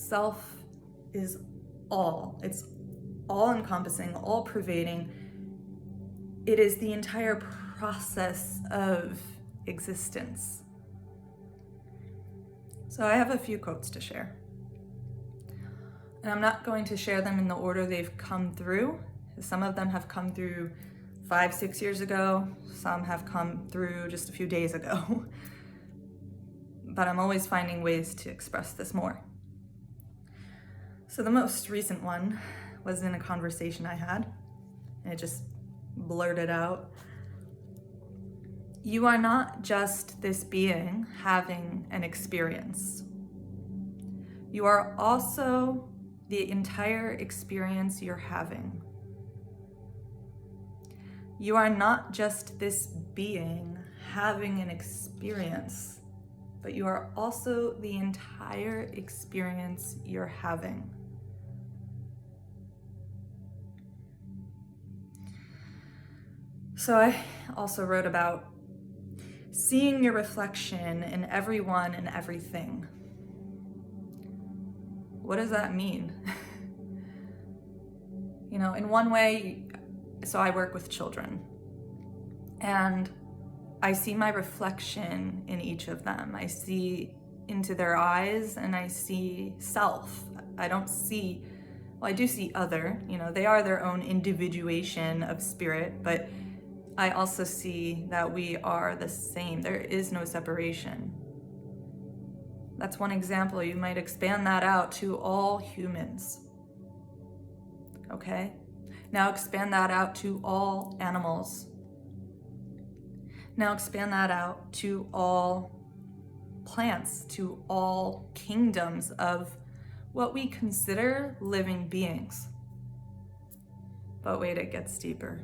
itself is all. It's all-encompassing, all-pervading. It is the entire process of existence. So I have a few quotes to share. And I'm not going to share them in the order they've come through. Some of them have come through 5-6 years ago. Some have come through just a few days ago. But I'm always finding ways to express this more. So the most recent one was in a conversation I had, and it just blurted out. You are not just this being having an experience. You are also the entire experience you're having. You are not just this being having an experience, but you are also the entire experience you're having. So I also wrote about seeing your reflection in everyone and everything. What does that mean? In one way, so I work with children, and I see my reflection in each of them. I see into their eyes, and I see self. I do see other, they are their own individuation of spirit, but I also see that we are the same. There is no separation. That's one example. You might expand that out to all humans. Okay? Now expand that out to all animals. Now expand that out to all plants, to all kingdoms of what we consider living beings. But wait, it gets deeper.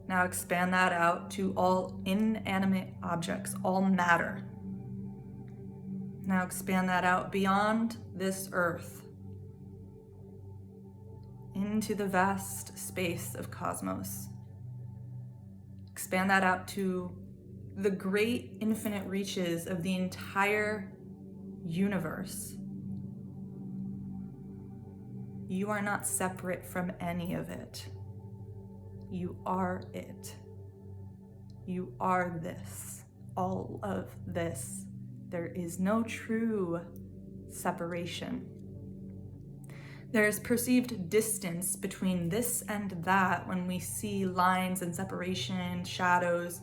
Now expand that out to all inanimate objects, all matter. Now expand that out beyond this earth, into the vast space of cosmos. Expand that out to the great infinite reaches of the entire universe. You are not separate from any of it. You are it. You are this, all of this. There is no true separation. There is perceived distance between this and that when we see lines and separation, shadows,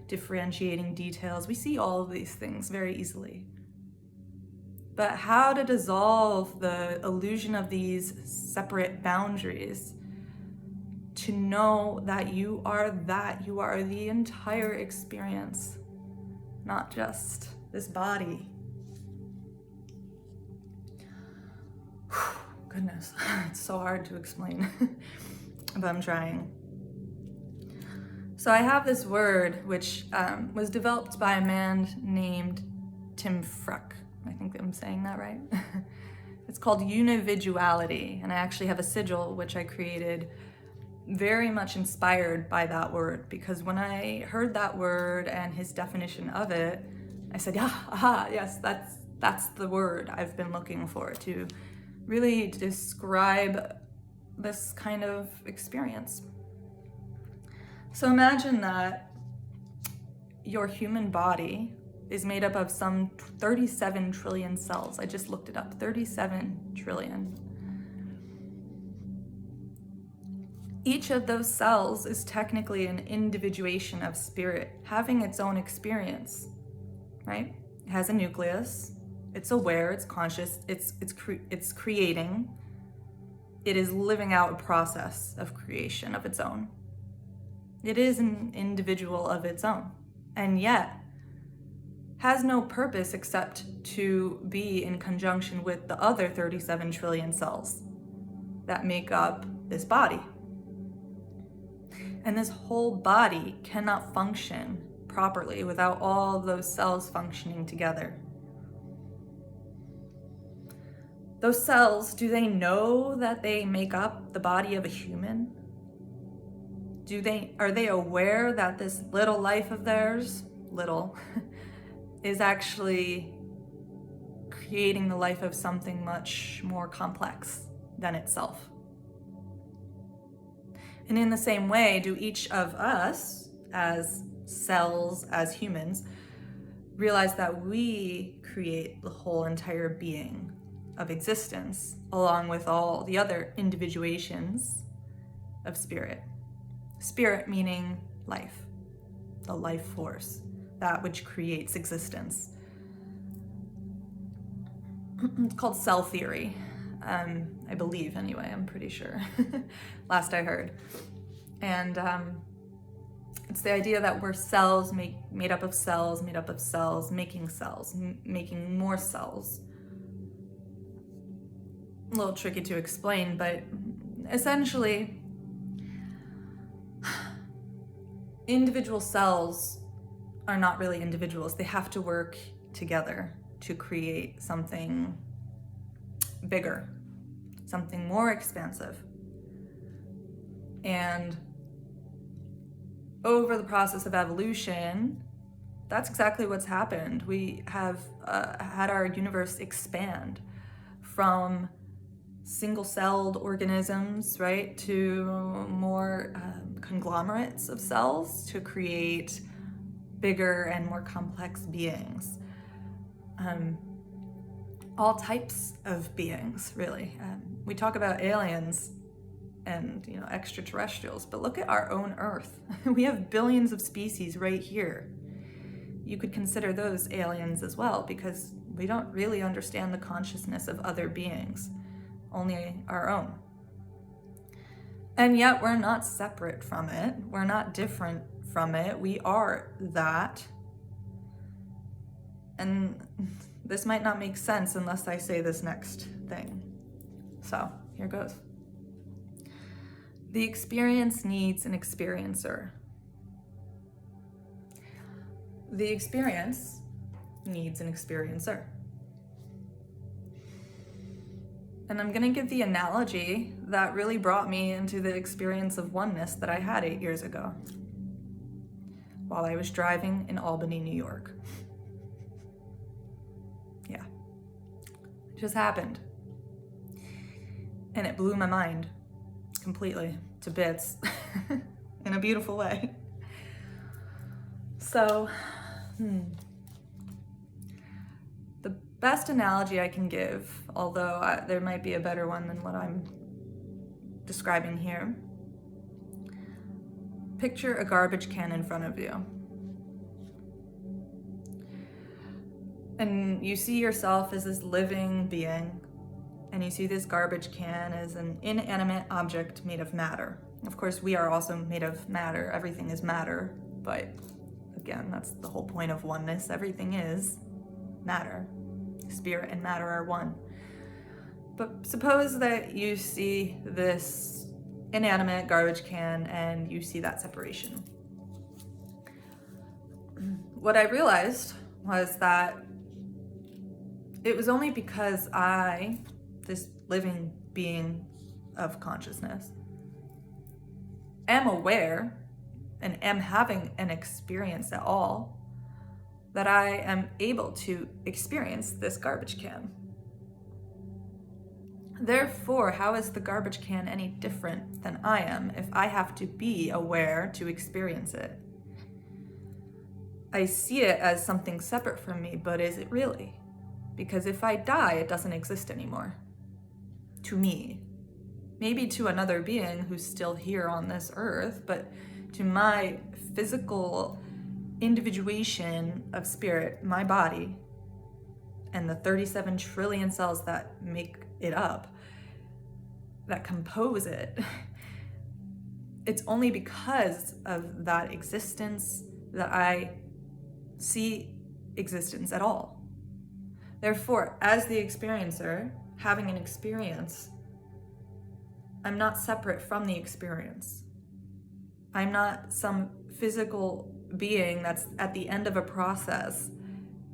differentiating details. We see all of these things very easily. But how to dissolve the illusion of these separate boundaries? To know that you are the entire experience, not just this body. Goodness, it's so hard to explain, but I'm trying. So I have this word which was developed by a man named Tim Fruck. I think I'm saying that right. It's called Univituality, and I actually have a sigil which I created very much inspired by that word, because when I heard that word and his definition of it, I said, yes, that's the word I've been looking for to really describe this kind of experience. So imagine that your human body is made up of some 37 trillion cells. I just looked it up, 37 trillion. Each of those cells is technically an individuation of spirit, having its own experience, right? It has a nucleus, it's aware, it's conscious, it's creating. It is living out a process of creation of its own. It is an individual of its own, and yet has no purpose except to be in conjunction with the other 37 trillion cells that make up this body. And this whole body cannot function properly without all those cells functioning together. Those cells, do they know that they make up the body of a human? Are they aware that this little life of theirs, is actually creating the life of something much more complex than itself. And in the same way, do each of us, as cells, as humans, realize that we create the whole entire being of existence, along with all the other individuations of spirit. Spirit meaning life, the life force, that which creates existence. It's called cell theory, I believe anyway, I'm pretty sure, last I heard. And it's the idea that we're cells made up of cells, making cells, making more cells. A little tricky to explain, but essentially, individual cells are not really individuals. They have to work together to create something bigger, something more expansive. And over the process of evolution, that's exactly what's happened. We have had our universe expand from single-celled organisms, right, to more conglomerates of cells to create bigger and more complex beings. All types of beings, really. We talk about aliens and extraterrestrials, but look at our own Earth. We have billions of species right here. You could consider those aliens as well, because we don't really understand the consciousness of other beings, only our own. And yet we're not separate from it. We're not different from it. We are that. And this might not make sense unless I say this next thing. So here goes. The experience needs an experiencer. The experience needs an experiencer. And I'm gonna give the analogy that really brought me into the experience of oneness that I had 8 years ago while I was driving in Albany, New York. Yeah, it just happened. And it blew my mind completely to bits in a beautiful way. So, the best analogy I can give, although there might be a better one than what I'm describing here, picture a garbage can in front of you. And you see yourself as this living being, and you see this garbage can as an inanimate object made of matter. Of course, we are also made of matter. Everything is matter, but again, that's the whole point of oneness. Everything is matter. Spirit and matter are one. But suppose that you see this inanimate garbage can and you see that separation. What I realized was that it was only because I, this living being of consciousness, am aware and am having an experience at all, that I am able to experience this garbage can. Therefore, how is the garbage can any different than I am if I have to be aware to experience it? I see it as something separate from me, but is it really? Because if I die, it doesn't exist anymore. To me. Maybe to another being who's still here on this earth, but to my physical individuation of spirit, my body, and the 37 trillion cells that make it up, that compose it, it's only because of that existence that I see existence at all. Therefore, as the experiencer, having an experience, I'm not separate from the experience. I'm not some physical being that's at the end of a process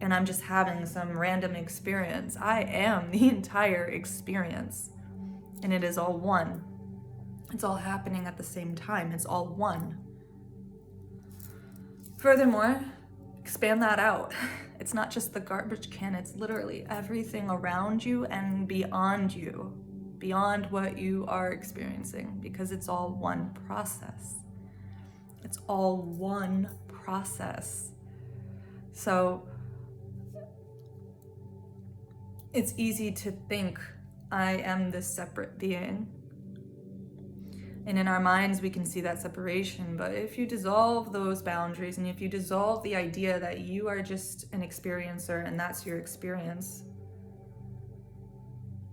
and I'm just having some random experience. I am the entire experience, and it is all one. It's all happening at the same time. It's all one. Furthermore, expand that out It's not just the garbage can, it's literally everything around you and beyond you, beyond what you are experiencing, because it's all one process. It's all one process. So it's easy to think I am this separate being. And in our minds, we can see that separation. But if you dissolve those boundaries, and if you dissolve the idea that you are just an experiencer and that's your experience,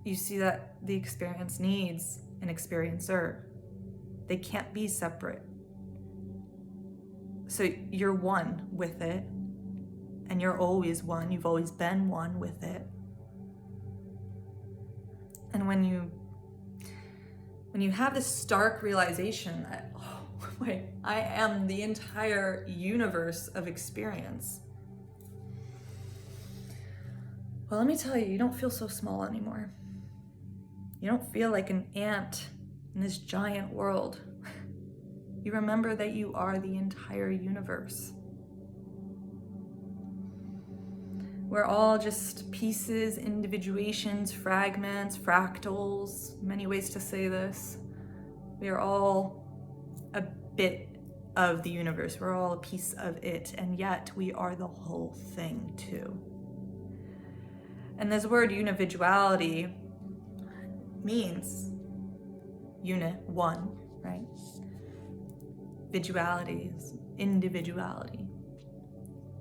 you see that the experience needs an experiencer. They can't be separate. So you're one with it, and you're always one. You've always been one with it. And when you have this stark realization that, oh, wait, I am the entire universe of experience. Well, let me tell you, you don't feel so small anymore. You don't feel like an ant in this giant world. You remember that you are the entire universe. We're all just pieces, individuations, fragments, fractals, many ways to say this. We are all a bit of the universe. We're all a piece of it, and yet we are the whole thing too. And this word univituality means unit, one, right? Visuality is individuality.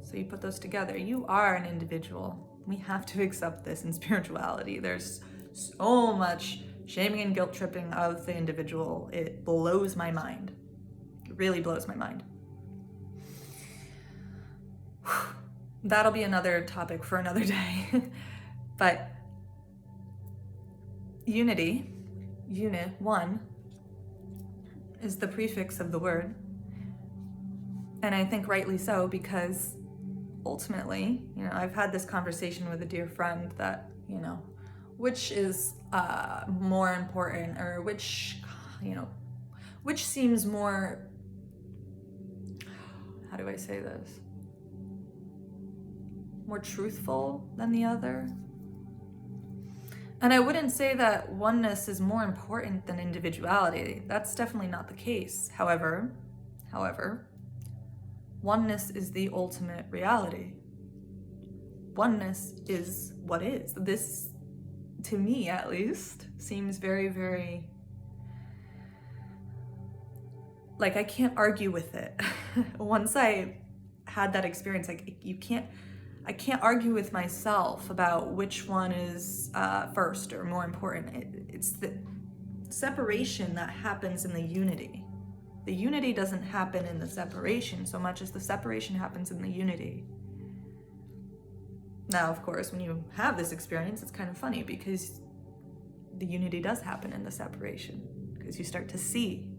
So you put those together. You are an individual. We have to accept this in spirituality. There's so much shaming and guilt tripping of the individual. It blows my mind. It really blows my mind. That'll be another topic for another day. But unity, unit, one, is the prefix of the word. And I think rightly so, because ultimately, I've had this conversation with a dear friend that, which is more important, or which seems more, how do I say this? More truthful than the other. And I wouldn't say that oneness is more important than individuality. That's definitely not the case. However, oneness is the ultimate reality. Oneness is what is. This, to me at least, seems very, very, like I can't argue with it. Once I had that experience, I can't argue with myself about which one is first or more important. It's the separation that happens in the unity. The unity doesn't happen in the separation so much as the separation happens in the unity. Now, of course, when you have this experience, it's kind of funny because the unity does happen in the separation, because you start to see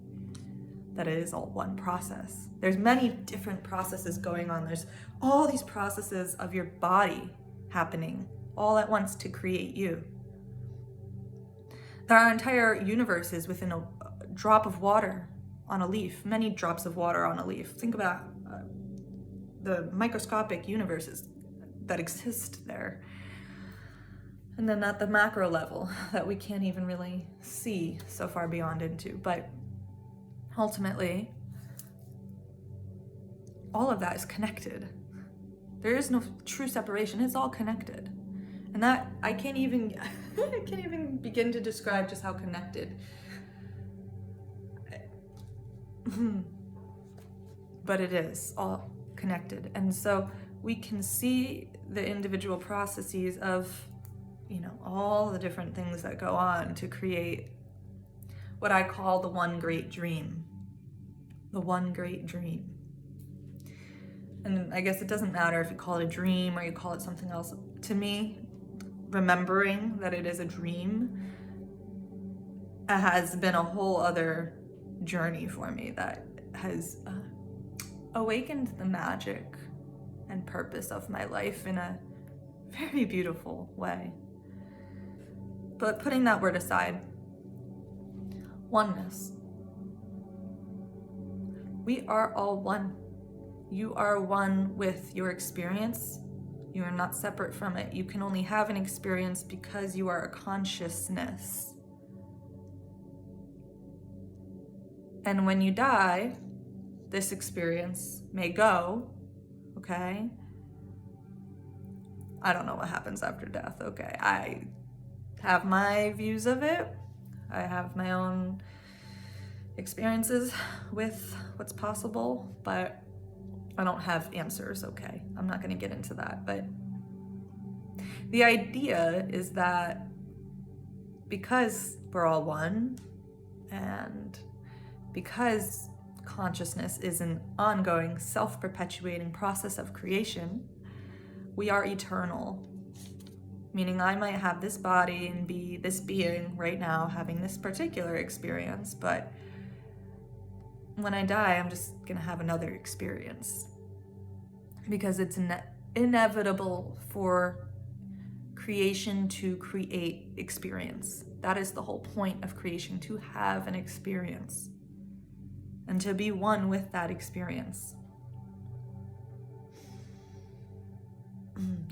that it is all one process. There's many different processes going on. There's all these processes of your body happening all at once to create you. There are entire universes within a drop of water on a leaf, many drops of water on a leaf. Think about the microscopic universes that exist there. And then at the macro level that we can't even really see so far beyond into. But ultimately, all of that is connected. There is no true separation. It's all connected. And that, I can't even begin to describe just how connected. But it is all connected. And so we can see the individual processes of, all the different things that go on to create what I call the one great dream. The one great dream. And I guess it doesn't matter if you call it a dream or you call it something else. To me, remembering that it is a dream has been a whole other journey for me that has awakened the magic and purpose of my life in a very beautiful way. But putting that word aside, oneness. We are all one. You are one with your experience. You are not separate from it. You can only have an experience because you are a consciousness. And when you die, this experience may go, okay? I don't know what happens after death, okay? I have my views of it. I have my own experiences with what's possible, but I don't have answers, okay? I'm not gonna get into that, but the idea is that because we're all one, and because consciousness is an ongoing, self-perpetuating process of creation, we are eternal. Meaning I might have this body and be this being right now having this particular experience, but when I die, I'm just gonna have another experience. Because it's inevitable for creation to create experience. That is the whole point of creation, to have an experience and to be one with that experience.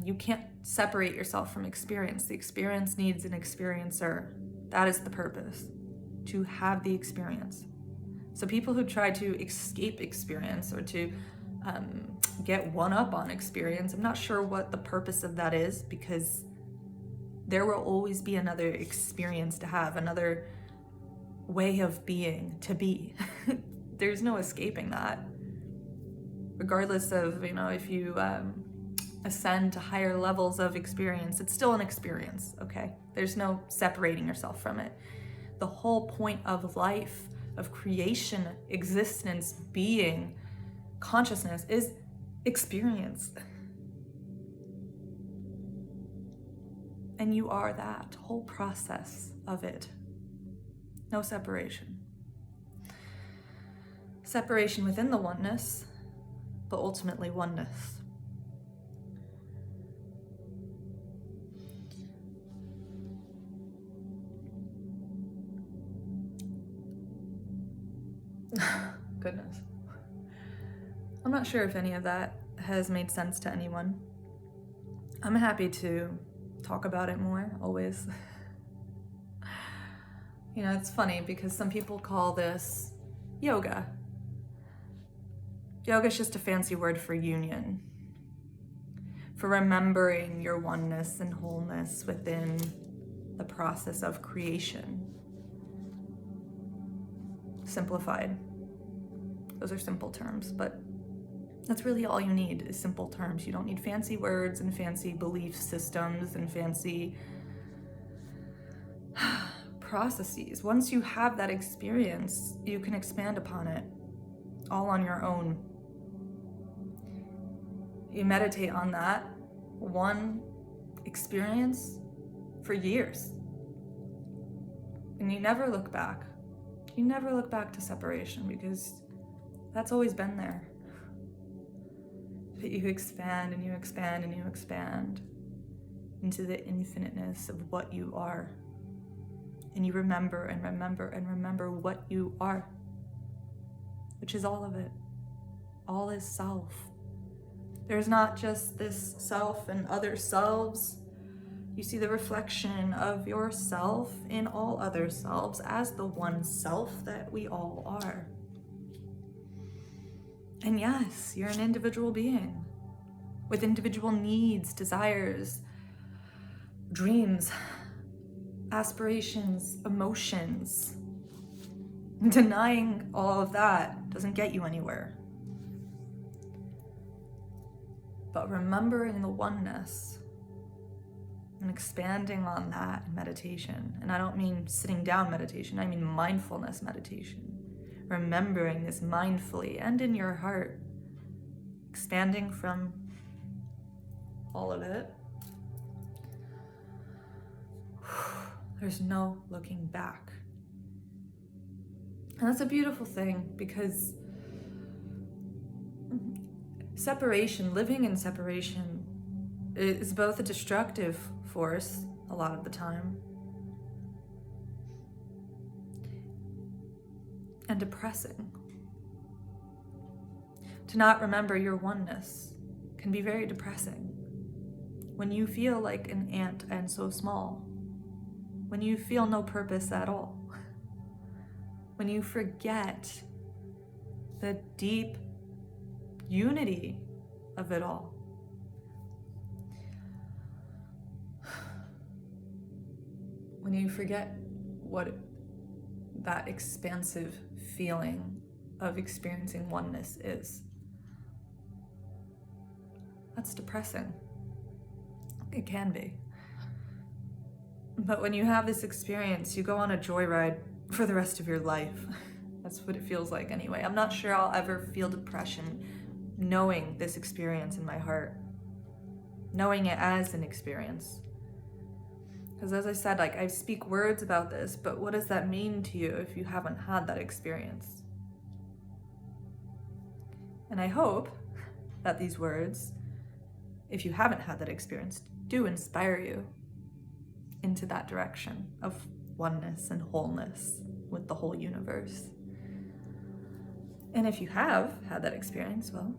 You can't separate yourself from experience. The experience needs an experiencer. That is the purpose, to have the experience. So people who try to escape experience or to get one up on experience, I'm not sure what the purpose of that is, because there will always be another experience to have, another way of being to be. There's no escaping that. Regardless of, if you ascend to higher levels of experience, it's still an experience, okay? There's no separating yourself from it. The whole point of life, of creation, existence, being, consciousness is experience. And you are that whole process of it. No separation. Separation within the oneness, but ultimately oneness. Goodness. I'm not sure if any of that has made sense to anyone. I'm happy to talk about it more, always. It's funny because some people call this yoga. Yoga is just a fancy word for union, for remembering your oneness and wholeness within the process of creation. Simplified. Those are simple terms, but that's really all you need is simple terms. You don't need fancy words and fancy belief systems and fancy processes. Once you have that experience, you can expand upon it all on your own. You meditate on that one experience for years. And you never look back. You never look back to separation because that's always been there. But you expand and you expand and you expand into the infiniteness of what you are. And you remember and remember and remember what you are, which is all of it. All is self. There's not just this self and other selves. You see the reflection of yourself in all other selves as the one self that we all are. And yes, you're an individual being with individual needs, desires, dreams, aspirations, emotions. Denying all of that doesn't get you anywhere. But remembering the oneness and expanding on that in meditation, and I don't mean sitting down meditation, I mean mindfulness meditation. Remembering this mindfully and in your heart, expanding from all of it. There's no looking back. And that's a beautiful thing, because separation, living in separation, is both a destructive force a lot of the time and depressing. To not remember your oneness can be very depressing. when you feel like an ant and so small, when you feel no purpose at all, when you forget the deep unity of it all. When you forget what that expansive feeling of experiencing oneness is. That's depressing. It can be. But when you have this experience, you go on a joyride for the rest of your life. That's what it feels like anyway. I'm not sure I'll ever feel depression knowing this experience in my heart, knowing it as an experience. Because as I said, like, I speak words about this, but what does that mean to you if you haven't had that experience? And I hope that these words, if you haven't had that experience, do inspire you into that direction of oneness and wholeness with the whole universe. And if you have had that experience, well,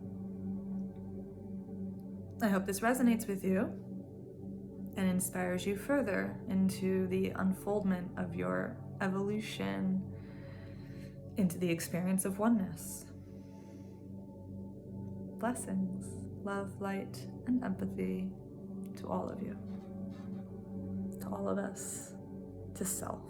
I hope this resonates with you and inspires you further into the unfoldment of your evolution into the experience of oneness. Blessings, love, light, and empathy to all of you, to all of us, to self.